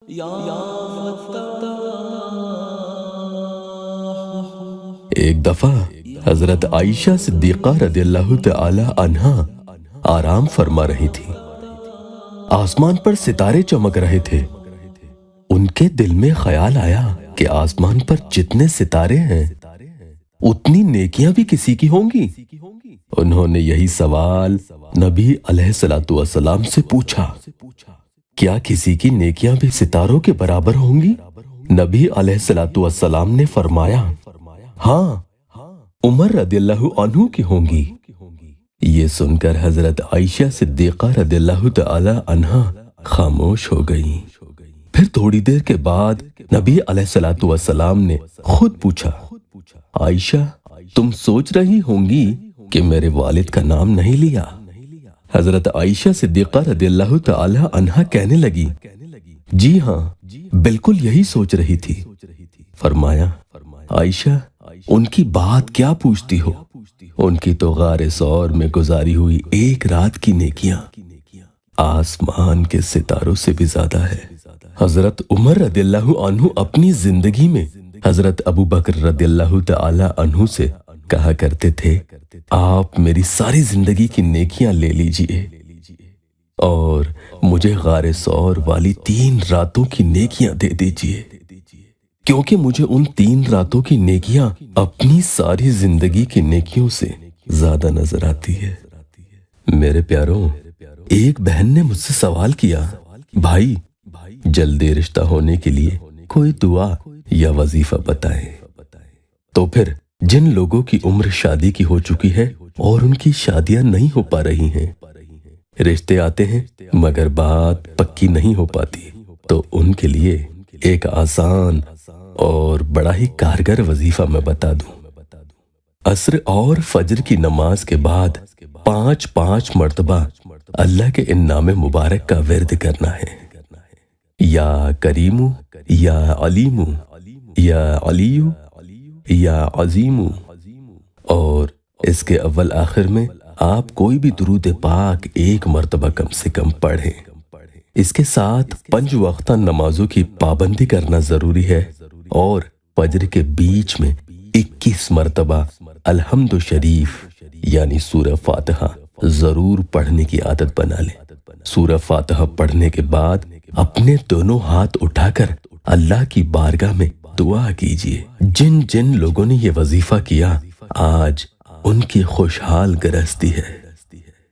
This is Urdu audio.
ایک دفعہ حضرت عائشہ صدیقہ رضی اللہ تعالی عنہا آرام فرما رہی تھی۔ آسمان پر ستارے چمک رہے تھے۔ ان کے دل میں خیال آیا کہ آسمان پر جتنے ستارے ہیں اتنی نیکیاں بھی کسی کی ہوں گی۔ انہوں نے یہی سوال نبی علیہ الصلوۃ والسلام سے پوچھا، کیا کسی کی نیکیاں بھی ستاروں کے برابر ہوں گی؟ نبی علیہ الصلوۃ والسلام نے فرمایا، ہاں، عمر رضی اللہ عنہ کی ہوں گی۔ یہ سن کر حضرت عائشہ صدیقہ رضی اللہ تعالی عنہا خاموش ہو گئیں۔ پھر تھوڑی دیر کے بعد نبی علیہ الصلوۃ والسلام نے خود پوچھا، عائشہ، تم سوچ رہی ہوں گی کہ میرے والد کا نام نہیں لیا؟ حضرت عائشہ صدیقہ رضی اللہ تعالی عنہا کہنے لگی، جی ہاں، بالکل یہی سوچ رہی تھی۔ فرمایا، عائشہ، ان کی بات کیا پوچھتی ہو؟ ان کی تو غار ثور میں گزاری ہوئی ایک رات کی نیکیاں آسمان کے ستاروں سے بھی زیادہ ہے۔ حضرت عمر رضی اللہ عنہ اپنی زندگی میں حضرت ابو بکر رضی اللہ تعالی عنہ سے کہا کرتے تھے، آپ میری ساری زندگی کی نیکیاں لے لیجئے اور مجھے غار ثور والی 3 راتوں کی نیکیاں دے دیجئے، کیونکہ مجھے ان 3 راتوں کی نیکیاں اپنی ساری زندگی کی نیکیوں سے زیادہ نظر آتی ہے۔ میرے پیاروں، ایک بہن نے مجھ سے سوال کیا، بھائی، جلدی رشتہ ہونے کے لیے کوئی دعا یا وظیفہ بتائیں۔ تو پھر جن لوگوں کی عمر شادی کی ہو چکی ہے اور ان کی شادیاں نہیں ہو پا رہی ہیں، رشتے آتے ہیں مگر بات پکی نہیں ہو پاتی، تو ان کے لیے ایک آسان اور بڑا ہی کارگر وظیفہ میں بتا دوں۔ عصر اور فجر کی نماز کے بعد 5 مرتبہ اللہ کے ان نام مبارک کا ورد کرنا ہے، یا کریمو، یا علیمو، یا علیو، یا عظیمو، اور اس کے اول آخر میں آپ کوئی بھی درود پاک 1 مرتبہ کم سے کم پڑھیں۔ اس کے ساتھ 5 وقتہ نمازوں کی پابندی کرنا ضروری ہے، اور فجر کے بیچ میں 21 مرتبہ الحمد شریف یعنی سورہ فاتحہ ضرور پڑھنے کی عادت بنا لیں۔ سورہ فاتحہ پڑھنے کے بعد اپنے دونوں ہاتھ اٹھا کر اللہ کی بارگاہ میں دعا کیجیے۔ جن لوگوں نے یہ وظیفہ کیا، آج ان کی خوشحال گرہستی ہے۔